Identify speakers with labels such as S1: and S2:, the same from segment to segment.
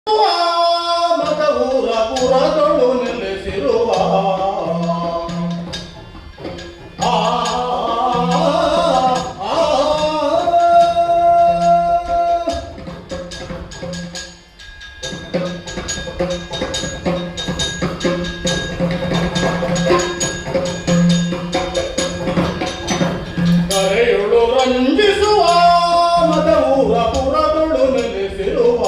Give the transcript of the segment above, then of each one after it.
S1: ಮದವೂರ ಪುರದೊಳು ನೆಲೆಸಿರುವ ಕರೆಯುಳು ರಂಜಿಸುವ ಮದವೂರ ಪುರದೊಳು ನೆಲೆಸಿರುವ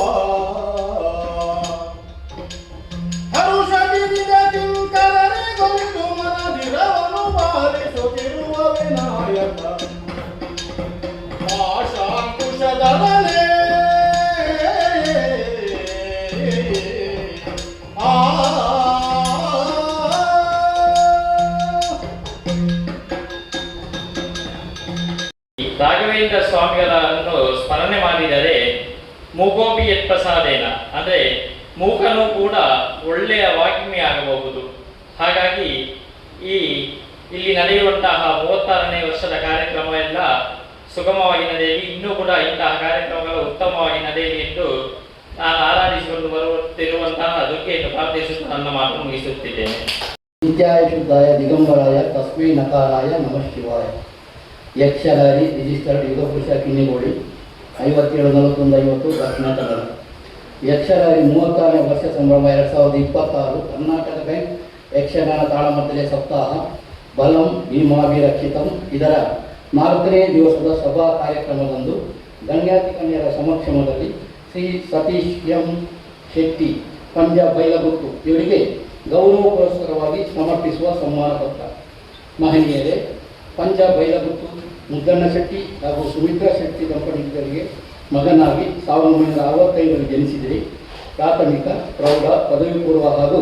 S1: ಹರುಷಗಿರಿದ ಕಿಂಕರರಿಗೊಂದು ಮನದಿರವನು ಬಾರಿಸುತ್ತಿರುವ ವಿನಾಯಕ ಆಶಾಂಕುಶದರಳೆ
S2: ರಾಘವೇಂದ್ರ ಸ್ವಾಮಿಗಳನ್ನು ಸ್ಮರಣೆ ಮಾಡಿದರೆ ಮೂಗೋಪಿ ಯತ್ಪ್ರಸಾದೇನ, ಅಂದರೆ ಮೂಕನು ಕೂಡ ಒಳ್ಳೆಯ ವಾಗ್ಮಿ ಆಗಬಹುದು. ಹಾಗಾಗಿ ಇಲ್ಲಿ ನಡೆಯುವಂತಹ 36ನೇ ವರ್ಷದ ಕಾರ್ಯಕ್ರಮ ಎಲ್ಲ ಸುಗಮವಾಗಿ ನಡೆಯಲಿ, ಇನ್ನೂ ಕೂಡ ಇಂತಹ ಕಾರ್ಯಕ್ರಮಗಳು ಉತ್ತಮವಾಗಿ ನಡೆಯಲಿ ಎಂದು ನಾನು ಆರಾಧಿಸಿಕೊಂಡು ಬರುತ್ತಿರುವಂತಹ ದುರ್ಗೆಯನ್ನು ಪ್ರಾರ್ಥಿಸುತ್ತಾ ನನ್ನ ಮಾತು ಮುಗಿಸುತ್ತಿದ್ದೇನೆ.
S3: ನಿತ್ಯಾಯ ಶುದ್ಧಾಯ ದಿಗಂಬರಾಯ ತಸ್ಮೈ ನಕಾರಾಯ ನಮಃ ಶಿವಾಯ. ಯಕ್ಷಗಾರಿ ರಿಜಿಸ್ಟರ್ಡ್ ಯುಗಪುರುಷ ಕಿನ್ನಿಗೋಳಿ 574150 ದಕ್ಷಿಣ ಕನ್ನಡ. ಯಕ್ಷಗಾರಿ 36ನೇ ವರ್ಷ ಸಂಭ್ರಮ 2026 ಕರ್ನಾಟಕ ಬ್ಯಾಂಕ್ ಯಕ್ಷಗಾನ ತಾಳಮದ್ದಲೆ ಸಪ್ತಾಹ ಬಲಂ ಭೀಮಾಭಿರಕ್ಷಿತಂ ಇದರ 4ನೇ ದಿವಸದ ಸಭಾ ಕಾರ್ಯಕ್ರಮದಂದು ಗಣ್ಯಾತಿಗಣ್ಯರ ಸಮಕ್ಷಮದಲ್ಲಿ ಶ್ರೀ ಸತೀಶ್ ಎಂ ಶೆಟ್ಟಿ ಪಂಜ ಬೈಲಗುತ್ತು ಇವರಿಗೆ ಗೌರವ ಪುರಸ್ಕಾರವಾಗಿ ಸಮರ್ಪಿಸುವ ಸನ್ಮಾನ ಪತ್ರ. ಮಹನೀಯರೇ, ಪಂಜ ಬೈಲಗುತ್ತು ಮುದ್ದಣ್ಣ ಶೆಟ್ಟಿ ಹಾಗೂ ಸುಮಿತ್ರಾ ಶೆಟ್ಟಿ ದಂಪತಿಗಳಿಗೆ ಮಗನಾಗಿ 1965ರಲ್ಲಿ ಜನಿಸಿದರೆ ಪ್ರಾಥಮಿಕ, ಪ್ರೌಢ, ಪದವಿ ಪೂರ್ವ ಹಾಗೂ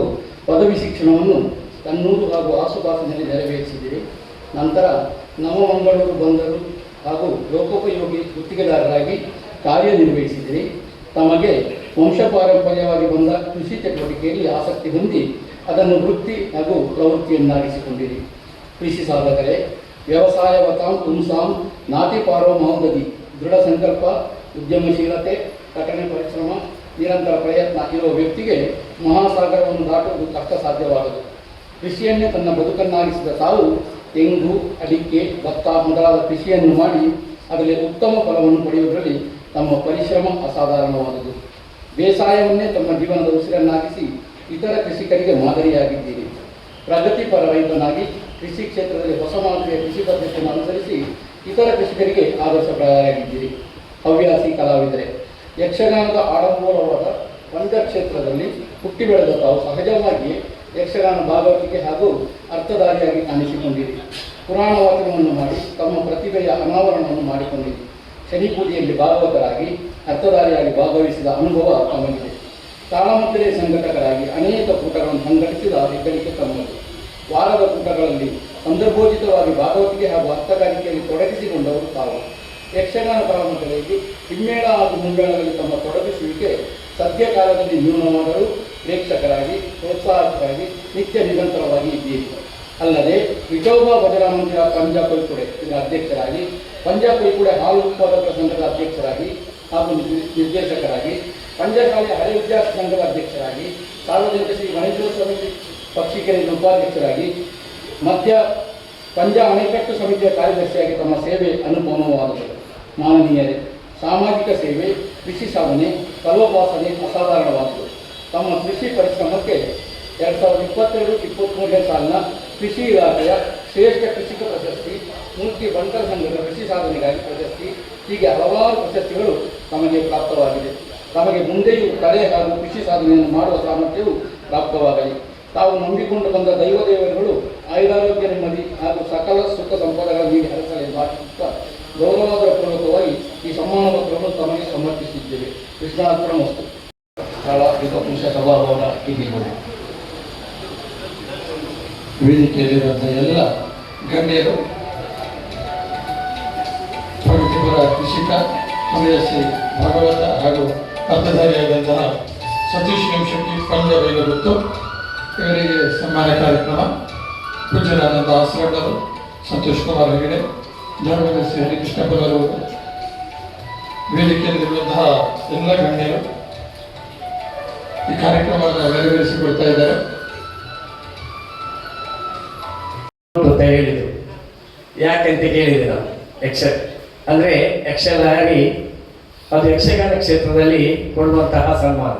S3: ಪದವಿ ಶಿಕ್ಷಣವನ್ನು ಕನ್ನೂರು ಹಾಗೂ ಆಸುಪಾಸಿನಲ್ಲಿ ನೆರವೇರಿಸಿದಿರಿ. ನಂತರ ನವಮಂಗಳೂರು ಬಂದರು ಹಾಗೂ ಲೋಕೋಪಯೋಗಿ ಗುತ್ತಿಗೆದಾರರಾಗಿ ಕಾರ್ಯನಿರ್ವಹಿಸಿದಿರಿ. ತಮಗೆ ವಂಶಪಾರಂಪರ್ಯವಾಗಿ ಬಂದ ಕೃಷಿ ಚಟುವಟಿಕೆಯಲ್ಲಿ ಆಸಕ್ತಿ ಹೊಂದಿ ಅದನ್ನು ವೃತ್ತಿ ಹಾಗೂ ಪ್ರವೃತ್ತಿಯನ್ನಾಗಿಸಿಕೊಂಡಿರಿ. ಕೃಷಿ ಸಾಧಕರೇ, ವ್ಯವಸಾಯವತಾಂ ತುಮ್ಸಾಂ ನಾತಿ ಪಾರೋ ಮಹೋದದಿ ದೃಢ ಸಂಕಲ್ಪ, ಉದ್ಯಮಶೀಲತೆ, ಕಠಿಣ ಪರಿಶ್ರಮ, ನಿರಂತರ ಪ್ರಯತ್ನ ಇರುವ ವ್ಯಕ್ತಿಗೆ ಮಹಾಸಾಗರವನ್ನು ದಾಟುವುದು ಕಷ್ಟ ಸಾಧ್ಯವಾಗದು. ಕೃಷಿಯನ್ನೇ ತನ್ನ ಬದುಕನ್ನಾಗಿಸಿದ ತಾವು ತೆಂಗು, ಅಡಿಕೆ, ಭತ್ತ ಮೊದಲಾದ ಕೃಷಿಯನ್ನು ಮಾಡಿ ಅದರಲ್ಲಿ ಉತ್ತಮ ಫಲವನ್ನು ಪಡೆಯುವುದರಲ್ಲಿ ತಮ್ಮ ಪರಿಶ್ರಮ ಅಸಾಧಾರಣವಾದುದು. ಬೇಸಾಯವನ್ನೇ ತಮ್ಮ ಜೀವನದ ಉಸಿರನ್ನಾಗಿಸಿ ಇತರ ಕೃಷಿಕರಿಗೆ ಮಾದರಿಯಾಗಿದ್ದೀರಿ. ಪ್ರಗತಿಪರ ರೈತನಾಗಿ ಕೃಷಿ ಕ್ಷೇತ್ರದಲ್ಲಿ ಹೊಸ ಮಾದರಿಯ ಕೃಷಿ ಪದ್ಧತಿಯನ್ನು ಅನುಸರಿಸಿ ಇತರ ಕೃಷಿಕರಿಗೆ ಆದರ್ಶಪ್ರಾಯರಾಗಿದ್ದೀರಿ. ಹವ್ಯಾಸಿ ಕಲಾವಿದರೆ, ಯಕ್ಷಗಾನದ ಆಡಂಬರವಾದ ಪಂಜ ಕ್ಷೇತ್ರದಲ್ಲಿ ಹುಟ್ಟಿ ಬೆಳೆದ ತಾವು ಸಹಜವಾಗಿಯೇ ಯಕ್ಷಗಾನ ಭಾಗವತಿಕೆ ಹಾಗೂ ಅರ್ಥಧಾರಿಯಾಗಿ ಕಾಣಿಸಿಕೊಂಡಿರಿ. ಪುರಾಣ ವಾಚನವನ್ನು ಮಾಡಿ ತಮ್ಮ ಪ್ರತಿಭೆಯ ಅನಾವರಣವನ್ನು ಮಾಡಿಕೊಂಡಿರಿ. ಶನಿ ಪೂಜೆಯಲ್ಲಿ ಭಾಗವತರಾಗಿ ಅರ್ಥಧಾರಿಯಾಗಿ ಭಾಗವಹಿಸಿದ ಅನುಭವ ತಮಗಿದೆ. ತಾಳಮದ್ದಲೆ ಸಂಘಟಕರಾಗಿ ಅನೇಕ ಕೂಟಗಳನ್ನು ಸಂಘಟಿಸಿದ ಹೆಗ್ಗಳಿಕೆ ತಮ್ಮದು. ವಾರದ ಕೂಟಗಳಲ್ಲಿ ಸಂದರ್ಭೋಚಿತವಾಗಿ ಭಾಗವತಿಕೆ ಹಾಗೂ ಅರ್ಥಗಾರಿಕೆಯಲ್ಲಿ ತೊಡಗಿಸಿಕೊಂಡವರು ತಾವು. ಯಕ್ಷಗಾನ ತಾಳಮದ್ದಲೆಯಲ್ಲಿ ಹಿಮ್ಮೇಳ ಹಾಗೂ ಮುಂಬೇಳಗಳಲ್ಲಿ ತಮ್ಮ ತೊಡಗಿಸುವಿಕೆ ಸದ್ಯ ಕಾಲದಲ್ಲಿ ನ್ಯೂನವಾದರೂ ಪ್ರೇಕ್ಷಕರಾಗಿ ಪ್ರೋತ್ಸಾಹಕರಾಗಿ ನಿತ್ಯ ನಿರಂತರವಾಗಿ ಇದ್ದೀರಿ. ಅಲ್ಲದೆ ವಿಠೋಬಾ ಭಜನಾ ಮಂದಿರ ಪಂಜ ಕೊಯ್ಕುಡೆ ಇದರ ಅಧ್ಯಕ್ಷರಾಗಿ, ಪಂಜ ಕೊಯ್ಕುಡೆ ಹಾಲು ಉತ್ಪಾದಕರ ಸಂಘದ ಅಧ್ಯಕ್ಷರಾಗಿ ಹಾಗೂ ನಿರ್ದೇಶಕರಾಗಿ, ಪಂಜಶಾಲೆ ಹಳೆ ವಿದ್ಯಾರ್ಥಿ ಸಂಘದ ಅಧ್ಯಕ್ಷರಾಗಿ, ಸಾರ್ವಜನಿಕ ಶ್ರೀ ಗಣೇಶೋತ್ಸವ ಸಮಿತಿ ಪಕ್ಷಿಕೆರೆಯ ಉಪಾಧ್ಯಕ್ಷರಾಗಿ, ಮಧ್ಯ ಪಂಜ ಅಣೆಕಟ್ಟು ಸಮಿತಿಯ ಕಾರ್ಯದರ್ಶಿಯಾಗಿ ತಮ್ಮ ಸೇವೆ ಅನುಪಮವಾದದ್ದು. ಮಾನನೀಯರೇ, ಸಾಮಾಜಿಕ ಸೇವೆ, ಕೃಷಿ ಸಾಧನೆ, ಫಲೋಪಾಸನೆ ಅಸಾಧಾರಣವಾದದ್ದು. ತಮ್ಮ ಕೃಷಿ ಪರಿಶ್ರಮಕ್ಕೆ 2022-23ನೇ ಸಾಲಿನ ಕೃಷಿ ಇಲಾಖೆಯ ಶ್ರೇಷ್ಠ ಕೃಷಿಕ ಪ್ರಶಸ್ತಿ, ಮೂರ್ತಿ ಬಂಟರ ಸಂಘದ ಕೃಷಿ ಸಾಧನೆಗಾಗಿ ಪ್ರಶಸ್ತಿ, ಹೀಗೆ ಹಲವಾರು ಪ್ರಶಸ್ತಿಗಳು ತಮಗೆ ಪ್ರಾಪ್ತವಾಗಿದೆ. ತಮಗೆ ಮುಂದೆಯೂ ಕಲೆ ಹಾಗೂ ಕೃಷಿ ಸಾಧನೆಯನ್ನು ಮಾಡುವ ಸಾಮರ್ಥ್ಯವು ಪ್ರಾಪ್ತವಾಗಲಿ. ತಾವು ನಂಬಿಕೊಂಡು ಬಂದ ದೈವದೇವರುಗಳು ಆಯುರಾರೋಗ್ಯ ನೆಮ್ಮದಿ ಹಾಗೂ ಸಕಲ ಸುಖ ಸಂಪದಗಳ ನೀಡಿ ಹರಸಲೆಂದು ಆಶಿಸುತ್ತಾ ಗೌರವಾದರ ಪೂರ್ವಕವಾಗಿ ಈ ಸಮ್ಮಾನ ಪತ್ರವನ್ನು ತಮಗೆ ಸಮರ್ಪಿಸಿದ್ದೇವೆ. ಕೃಷ್ಣಾರ್ಪಣ ವಸ್ತು. ಸ್ಥಳ ಯುಗಪುರುಷ ಸಭಾಭವನ ಕಿನ್ನಿಗೋಳಿ.
S4: ವೇದಿಕೆಯಲ್ಲಿರುವಂಥ ಎಲ್ಲ ಗಣ್ಯರು, ಪ್ರಗತಿಪರ ಕೃಷಿಕ, ಹವ್ಯಾಸಿ ಭಾಗವತ ಹಾಗೂ ಅರ್ಥಧಾರಿಯಾದಂತಹ ಸತೀಶ್ ಎಂ ಶೆಟ್ಟಿ ಪಂಜ ಬೈಲಗುತ್ತು ಇವರಿಗೆ ಸನ್ಮಾನ ಕಾರ್ಯಕ್ರಮ. ಪೂಜ್ಯರಾದಂಥ ಆಸರಣ್ಣರು, ಸಂತೋಷ್ ಕುಮಾರ್ ಹೆಗಡೆ, ಧರ್ಮದ ಶ್ರೀ ಹರಿಕೃಷ್ಣಪ್ಪನವರು, ವೇದಿಕೆಯಲ್ಲಿರುವಂತಹ ಎಲ್ಲ ಗಣ್ಯರು, ಈ ಕಾರ್ಯಕ್ರಮವನ್ನು ನೆರವೇರಿಸಿಕೊಳ್ತಾ ಇದ್ದಾರೆ.
S5: ಅಂತ ಹೇಳಿದರು. ಯಾಕೆಂತ ಕೇಳಿದೆ ನಾವು ಅಂದರೆ ಯಕ್ಷಗಾನಿ ಅದು ಯಕ್ಷಗಾನ ಕ್ಷೇತ್ರದಲ್ಲಿ ಕೊಡುವಂತಹ ಸನ್ಮಾನ.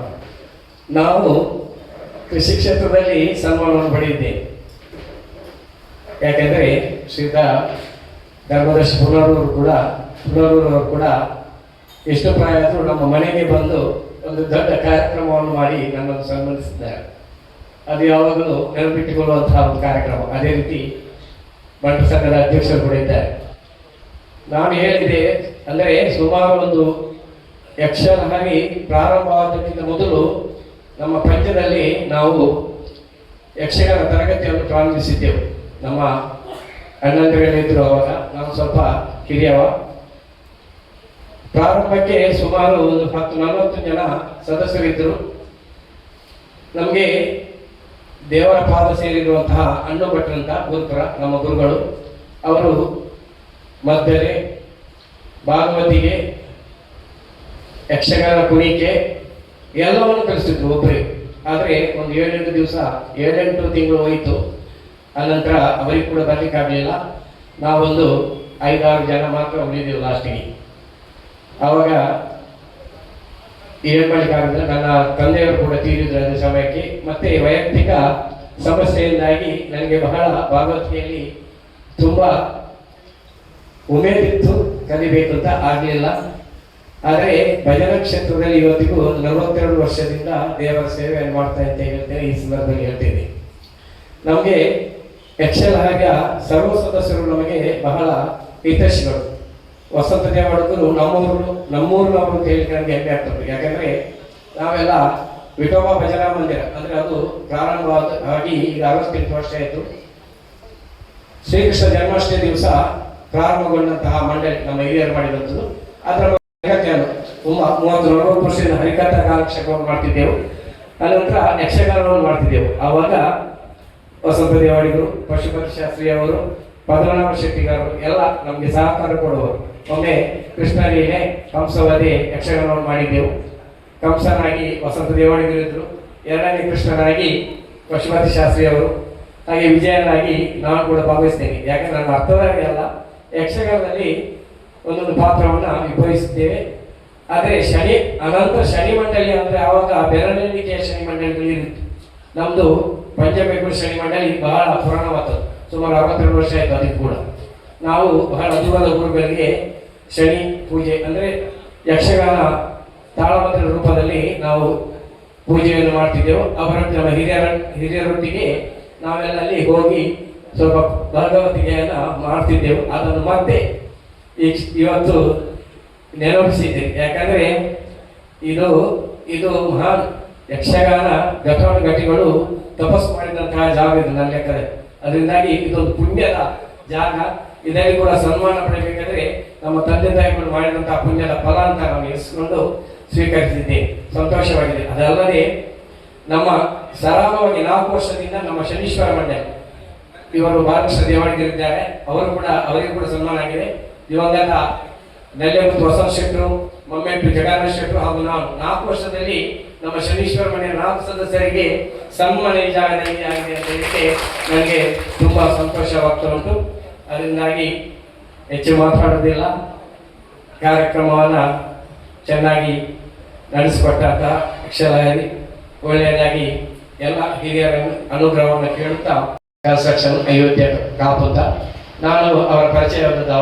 S5: ನಾವು ಕೃಷಿ ಕ್ಷೇತ್ರದಲ್ಲಿ ಸನ್ಮಾನವನ್ನು ಪಡೆದಿದ್ದೇವೆ. ಯಾಕೆಂದರೆ ಶ್ರೀಯುತ ಧರ್ಮದರ್ಶಿ ಪುನರೂರವರು ಕೂಡ ಎಷ್ಟು ಪ್ರಾಯ ಆದರೂ ನಮ್ಮ ಮನೆಗೆ ಬಂದು ಒಂದು ದೊಡ್ಡ ಕಾರ್ಯಕ್ರಮವನ್ನು ಮಾಡಿ ನನ್ನನ್ನು ಸನ್ಮಾನಿಸಿದ್ದಾರೆ. ಅದು ಯಾವಾಗಲೂ ನೆನಪಿಟ್ಟುಕೊಳ್ಳುವಂತಹ ಒಂದು ಕಾರ್ಯಕ್ರಮ. ಅದೇ ರೀತಿ ಬಂಟು ಸಂಘದ ಅಧ್ಯಕ್ಷರು ಕೂಡ ಇದ್ದಾರೆ. ನಾನು ಹೇಳಿದೆ ಅಂದರೆ ಸುಮಾರು ಒಂದು ಯಕ್ಷಗಾನ ಪ್ರಾರಂಭವಾದಕ್ಕಿಂತ ಮೊದಲು ನಮ್ಮ ಪಂಚದಲ್ಲಿ ನಾವು ಯಕ್ಷಗಾನ ತರಗತಿಯನ್ನು ಪ್ರಾರಂಭಿಸಿದ್ದೆವು. ನಮ್ಮ ಅಣ್ಣಂದಿಗಳಿದ್ದರು ಅವಾಗ, ನಾವು ಸ್ವಲ್ಪ ಹಿರಿಯವ. ಪ್ರಾರಂಭಕ್ಕೆ ಸುಮಾರು ಒಂದು 40 ಜನ ಸದಸ್ಯರಿದ್ದರು. ನಮಗೆ ದೇವರ ಪಾದ ಸೇರಿರುವಂತಹ ಅಣ್ಣು ಭಟ್ರಂತ ಗುರುಪುರ ನಮ್ಮ ಗುರುಗಳು, ಅವರು ಮದ್ದಲೆ, ಭಾಗವತಿಗೆ, ಯಕ್ಷಗಾನ ಕುಣಿಕೆ ಎಲ್ಲವನ್ನು ಕಲಿಸ್ತಿದ್ರು ಒಬ್ಬರೇ. ಆದರೆ ಒಂದು 7-8 ತಿಂಗಳು ಹೋಯಿತು. ಅನಂತರ ಅವರಿಗೆ ಕೂಡ ಬರಲಿಕ್ಕಾಗಲಿಲ್ಲ. ನಾವೊಂದು 5-6 ಜನ ಮಾತ್ರ ಉಳಿದೆವು ಲಾಸ್ಟಿಗೆ. ಆವಾಗ ಏನು ಮಾಡಲಿಕ್ಕಾಗಲಿಲ್ಲ. ನನ್ನ ತಂದೆಯವರು ಕೂಡ ತೀರಿದ್ರು ಅದೇ ಸಮಯಕ್ಕೆ. ಮತ್ತೆ ವೈಯಕ್ತಿಕ ಸಮಸ್ಯೆಯಿಂದಾಗಿ ನನಗೆ ಬಹಳ ಭಾಗವತಿಯಲ್ಲಿ ತುಂಬ ಉಮೇದಿತ್ತು, ಕಲಿಬೇಕು ಅಂತ ಆಗಲಿಲ್ಲ. ಆದರೆ ಭಜನಾ ಕ್ಷೇತ್ರದಲ್ಲಿ ಇವತ್ತಿಗೂ 42 ವರ್ಷದಿಂದ ದೇವರ ಸೇವೆಯನ್ನು ಮಾಡ್ತಾ ಅಂತ ಹೇಳ್ತೇನೆ. ಈ ಸಂದರ್ಭದಲ್ಲಿ ಹೇಳ್ತೇನೆ, ನಮಗೆ ಯಕ್ಷಗಾನ ಸರ್ವ ಸದಸ್ಯರು ನಮಗೆ ಬಹಳ ಹಿತೈಷಿಗಳು. ವಸಂತ ದೇವಡುಗರು ನಮ್ಮೂರಿನವರು ಅಂತ ಹೇಳಿ ನನಗೆ ಹೆಮ್ಮೆ ಆಗ್ತದೆ. ಯಾಕಂದರೆ ನಾವೆಲ್ಲ ವಿಠೋಬಾ ಭಜನಾ ಮಂದಿರ ಅಂದರೆ ಅದು ಪ್ರಾರಂಭವಾಗಿ ಈಗ 68 ವರ್ಷ ಆಯಿತು. ಶ್ರೀಕೃಷ್ಣ ಜನ್ಮಾಷ್ಟಮಿ ದಿವಸ ಪ್ರಾರಂಭಗೊಂಡಂತಹ ಮಂಡಳಿ ನಮ್ಮ ಹಿರಿಯರು ಮಾಡಿದಂಥದ್ದು. ಅದರ ತುಂಬ 30-40 ವರ್ಷದಿಂದ ಹರಿಕಥಾ ಕಾಲಕ್ಷೇಪವನ್ನು ಮಾಡ್ತಿದ್ದೆವು. ಅನಂತರ ಯಕ್ಷಗಾನವನ್ನು ಮಾಡ್ತಿದ್ದೆವು. ಆವಾಗ ವಸಂತ ದೇವಾಡಿಗರು, ಪಶುಪತಿ ಶಾಸ್ತ್ರಿ ಅವರು, ಪದ್ಮನಾಭ ಶೆಟ್ಟಿಗಾರರು ಎಲ್ಲ ನಮಗೆ ಸಹಕಾರ ಕೊಡುವರು. ಒಮ್ಮೆ ಕೃಷ್ಣಲೀಲೆ, ಕಂಸವಧೆ ಯಕ್ಷಗಾನವನ್ನು ಮಾಡಿದ್ದೆವು. ಕಂಸನಾಗಿ ವಸಂತ ದೇವಾಡಿಗರು ಇದ್ದರು. ಎರಡನೇ ಕೃಷ್ಣನಾಗಿ ಪಶುಪತಿ ಶಾಸ್ತ್ರಿ ಅವರು, ಹಾಗೆ ವಿಜಯನಾಗಿ ನಾನು ಕೂಡ ಭಾಗವಹಿಸ್ತೇನೆ. ಯಾಕಂದ್ರೆ ನನ್ನ ಅರ್ಥವಾಗಿ ಅಲ್ಲ, ಯಕ್ಷಗಾನದಲ್ಲಿ ಒಂದೊಂದು ಪಾತ್ರವನ್ನು ವಿಭಜಿಸಿದ್ದೇವೆ. ಆದರೆ ಅನಂತರ ಶನಿ ಮಂಡಳಿ ಅಂದರೆ ಆವಾಗ ಬೆರಳೆಣಿಕೆಯ ಶನಿ ಮಂಡಳಿಗಳಿರುತ್ತೆ. ನಮ್ಮದು ಪಂಚಬೇಕೂರು ಶನಿ ಮಂಡಳಿ ಬಹಳ ಪುರಾಣವಾದದ್ದು, ಸುಮಾರು 62 ವರ್ಷ ಆಯಿತು. ಅದಕ್ಕೆ ಕೂಡ ನಾವು ಬಹಳ ದೂರದ ಊರುಗಳಿಗೆ ಶನಿ ಪೂಜೆ ಅಂದರೆ ಯಕ್ಷಗಾನ ತಾಳಮಂತ್ರದ ರೂಪದಲ್ಲಿ ನಾವು ಪೂಜೆಯನ್ನು ಮಾಡ್ತಿದ್ದೆವು. ಅವರೊಟ್ಟಿಗೆ ನಮ್ಮ ಹಿರಿಯರೊಟ್ಟಿಗೆ ನಾವೆಲ್ಲ ಅಲ್ಲಿ ಹೋಗಿ ಸ್ವಲ್ಪ ಭಾಗವತಿಗೆಯನ್ನು ಮಾಡ್ತಿದ್ದೆವು. ಅದನ್ನು ಮತ್ತೆ ಇವತ್ತು ನೆನಪಿಸಿದ್ದೆ. ಯಾಕಂದರೆ ಇದು ಮಹಾನ್ ಯಕ್ಷಗಾನ ಘಟಾನುಘಟಿಗಳು ತಪಸ್ಸು ಮಾಡಿದಂತಹ ಜಾಗ ಇದು ನನ್ನ ಲೆಕ್ಕದಲ್ಲಿ. ಅದರಿಂದಾಗಿ ಇದೊಂದು ಪುಣ್ಯದ ಜಾಗ. ಇದರಲ್ಲಿ ಕೂಡ ಸನ್ಮಾನ ಪಡೆಯಬೇಕಾದ್ರೆ ನಮ್ಮ ತಂದೆ ತಾಯಿಗಳು ಮಾಡಿದಂತಹ ಪುಣ್ಯದ ಫಲ ಅಂತ ನಾವು ಎಸ್ಕೊಂಡು ಸ್ವೀಕರಿಸಿದ್ದೆ. ಸಂತೋಷವಾಗಿದೆ. ಅದಲ್ಲದೆ ನಮ್ಮ ಸರಾಗವಾಗಿ 4 ವರ್ಷದಿಂದ ನಮ್ಮ ಶನೀಶ್ವರ ಮಂಡಳಿ ಇವರು ಬಾಲಕೃಷ್ಣ ದೇವಾಡಿಗರಿದ್ದಾರೆ. ಅವರಿಗೂ ಕೂಡ ಸನ್ಮಾನ ಆಗಿದೆ. ದಿವಂಗತ ನೆಲ್ಲೆಮುತ್ತು ವಸಂತ ಶೆಟ್ಟರು, ಮೊಮ್ಮೆಟ್ಟು ಜಗನ್ನಾಥ ಶೆಟ್ಟರು ಹಾಗೂ ನಾವು 4 ವರ್ಷದಲ್ಲಿ ನಮ್ಮ ಶನೀಶ್ವರ ಮನೆಯ 4 ಸದಸ್ಯರಿಗೆ ಸನ್ಮಾನ ಈ ಜಾಗದಲ್ಲಿ ಆಗಿದೆ ಅಂತ ಹೇಳಿಕ್ಕೆ ನನಗೆ ತುಂಬ ಸಂತೋಷವಾಗ್ತಾ ಉಂಟು. ಅದರಿಂದಾಗಿ ಹೆಚ್ಚು ಮಾತಾಡೋದಿಲ್ಲ. ಕಾರ್ಯಕ್ರಮವನ್ನು ಚೆನ್ನಾಗಿ ನಡೆಸಿಕೊಟ್ಟಾಗ ಯಕ್ಷಗಾನಿ ಒಳ್ಳೆಯದಾಗಿ ಎಲ್ಲ ಹಿರಿಯರ ಅನುಗ್ರಹವನ್ನು ಕೇಳುತ್ತಾ ಕನ್ಸ್ಟ್ರಕ್ಷನ್ ಅಯೋಧ್ಯೆ ಕಾಪುತ್ತ ನಾನು ಅವರ ಪರಿಚಯವಾದದ್ದು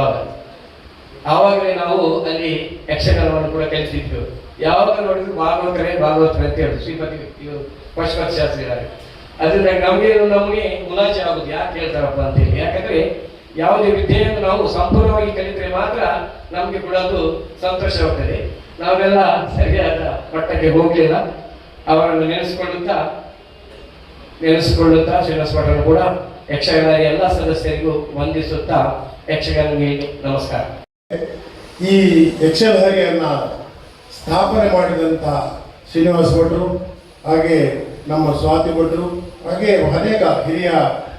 S5: ಆವಾಗಲೇ ನಾವು ಅಲ್ಲಿ ಯಕ್ಷಗಾನವನ್ನು ಕೂಡ ಕಲಿಸಿದ್ವಿ. ಯಾವಾಗ ನೋಡಿದ್ರು ಭಾಗವತರೇ ಅಂತ ಹೇಳಿ ಶ್ರೀಪತಿ ಇವರು ಪಶುಪತಿ ಶಾಸ್ತ್ರಿ ಇದ್ದಾರೆ. ಅದರಿಂದ ನಮಗೆ ಮುಲಾಜೆ ಆಗುದು ಯಾಕೆ ಹೇಳ್ತಾರಪ್ಪ ಅಂತೇಳಿ. ಯಾಕಂದ್ರೆ ಯಾವುದೇ ವಿದ್ಯೆಯನ್ನು ನಾವು ಸಂಪೂರ್ಣವಾಗಿ ಕಲಿತರೆ ಮಾತ್ರ ನಮಗೆ ಕೂಡ ಅದು ಸಂತೋಷವಾಗ್ತದೆ. ನಾವೆಲ್ಲ ಸರಿಯಾದ ಮಟ್ಟಕ್ಕೆ ಹೋಗಲಿಲ್ಲ. ಅವರನ್ನು ನೆನೆಸಿಕೊಳ್ಳುತ್ತಾ ಶ್ರೀನಿವಾಸ ಭಟ್ರನ್ನು ಕೂಡ ಯಕ್ಷಗಾನ ಎಲ್ಲ ಸದಸ್ಯರಿಗೂ ವಂದಿಸುತ್ತಾ ಯಕ್ಷಗಾನಿಗೆ ನಮಸ್ಕಾರ.
S6: ಈ ಯಕ್ಷಧಾರಿಯನ್ನ ಸ್ಥಾಪನೆ ಮಾಡಿದಂಥ ಶ್ರೀನಿವಾಸ ಭಟ್ರು, ಹಾಗೆ ನಮ್ಮ ಸ್ವಾತಿ ಭಟ್ರು, ಹಾಗೆ ಅನೇಕ ಹಿರಿಯ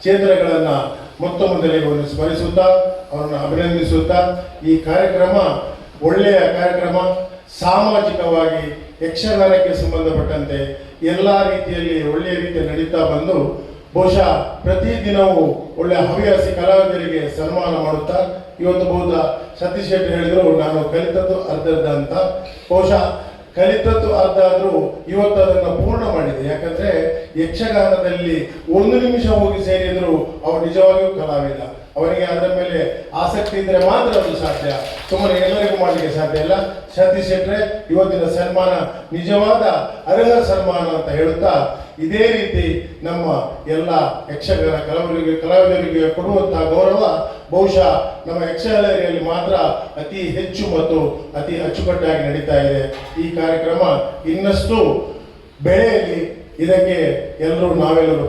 S6: ಕ್ಷೇತ್ರಗಳನ್ನು ಮೊದಲಿಗೆ ಸ್ಮರಿಸುತ್ತಾ ಅವರನ್ನು ಅಭಿನಂದಿಸುತ್ತಾ ಈ ಕಾರ್ಯಕ್ರಮ ಒಳ್ಳೆಯ ಕಾರ್ಯಕ್ರಮ, ಸಾಮಾಜಿಕವಾಗಿ ಯಕ್ಷಗಾನಕ್ಕೆ ಸಂಬಂಧಪಟ್ಟಂತೆ ಎಲ್ಲ ರೀತಿಯಲ್ಲಿ ಒಳ್ಳೆಯ ರೀತಿಯಲ್ಲಿ ನಡೀತಾ ಬಂದು ಬಹುಶಃ ಪ್ರತಿದಿನವೂ ಒಳ್ಳೆಯ ಹವ್ಯಾಸಿ ಕಲಾವಿದರಿಗೆ ಸನ್ಮಾನ ಮಾಡುತ್ತಾ ಇವತ್ತು ಬಹುಶಃ ಸತೀಶ್ ಶೆಟ್ಟಿ ಹೇಳಿದ್ರು ನಾನು ಕಲಿತದ್ದು ಅರ್ಧ ಅಂತ. ಬಹುಶಃ ಕಲಿತದ್ದು ಅರ್ಧ ಆದರೂ ಇವತ್ತು ಅದನ್ನು ಪೂರ್ಣ ಮಾಡಿದೆ. ಯಾಕಂದ್ರೆ ಯಕ್ಷಗಾನದಲ್ಲಿ ಒಂದು ನಿಮಿಷ ಹೋಗಿ ಸೇರಿದ್ರು ಅವನು ನಿಜವಾಗಿಯೂ ಕಲಾವಿದ. ಅವನಿಗೆ ಅದರ ಮೇಲೆ ಆಸಕ್ತಿ ಇದ್ರೆ ಮಾತ್ರ ಅದು ಸಾಧ್ಯ, ಸುಮ್ಮನೆ ಎಲ್ಲರಿಗೂ ಮಾಡಲಿಕ್ಕೆ ಸಾಧ್ಯ ಇಲ್ಲ. ಸತೀಶ್ ಶೆಟ್ರೆ ಇವತ್ತಿನ ಸನ್ಮಾನ ನಿಜವಾದ ಅರ್ಹ ಸನ್ಮಾನ ಅಂತ ಹೇಳುತ್ತಾ, ಇದೇ ರೀತಿ ನಮ್ಮ ಎಲ್ಲ ಯಕ್ಷಗಾನ ಕಲಾವಿದರಿಗೆ ಕೊಡುವಂತಹ ಗೌರವ ಬಹುಶಃ ನಮ್ಮ ಯಕ್ಷಗಾನದಲ್ಲಿ ಮಾತ್ರ ಅತಿ ಹೆಚ್ಚು ಮತ್ತು ಅತಿ ಅಚ್ಚುಕಟ್ಟಾಗಿ ನಡೀತಾ ಇದೆ. ಈ ಕಾರ್ಯಕ್ರಮ ಇನ್ನಷ್ಟು ಬೆಳೆಯಲಿ, ಇದಕ್ಕೆ ನಾವೆಲ್ಲರೂ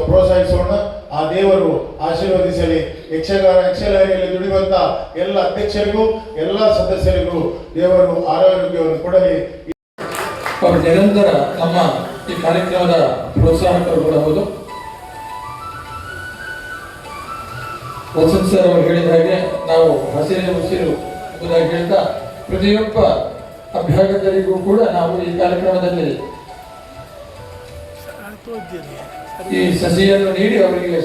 S6: ಪ್ರೋತ್ಸಾಹಿಸೋಣ. ಆ ದೇವರು ಆಶೀರ್ವದಿಸಲಿ. ಯಕ್ಷಗಾನದಲ್ಲಿ ದುಡಿಯುವಂತ ಎಲ್ಲ ಅಧ್ಯಕ್ಷರಿಗೂ ಎಲ್ಲ ಸದಸ್ಯರಿಗೂ ದೇವರು ಆರೋಗ್ಯವನ್ನು ಕೊಡಲಿ.
S4: ಅವರು ನಿರಂತರ ನಮ್ಮ ಈ ಕಾರ್ಯಕ್ರಮದ ಪ್ರೋತ್ಸಾಹಕರು ಕೂಡ ಹೌದು. ವಸಂತ್ ಸರ್ ಅವರು ಹೇಳಿದ ಹಾಗೆ ನಾವು ಹಸಿರು ಉಸಿರು ಎಂಬುದಾಗಿ ಹೇಳ್ತಾ ಪ್ರತಿಯೊಬ್ಬ ಅಭ್ಯಾಗತರಿಗೂ ಕೂಡ ನಾವು ಈ ಕಾರ್ಯಕ್ರಮದಲ್ಲಿ ಈ ಸಸಿಯನ್ನು ನೀಡಿ ಅವರಿಗೆ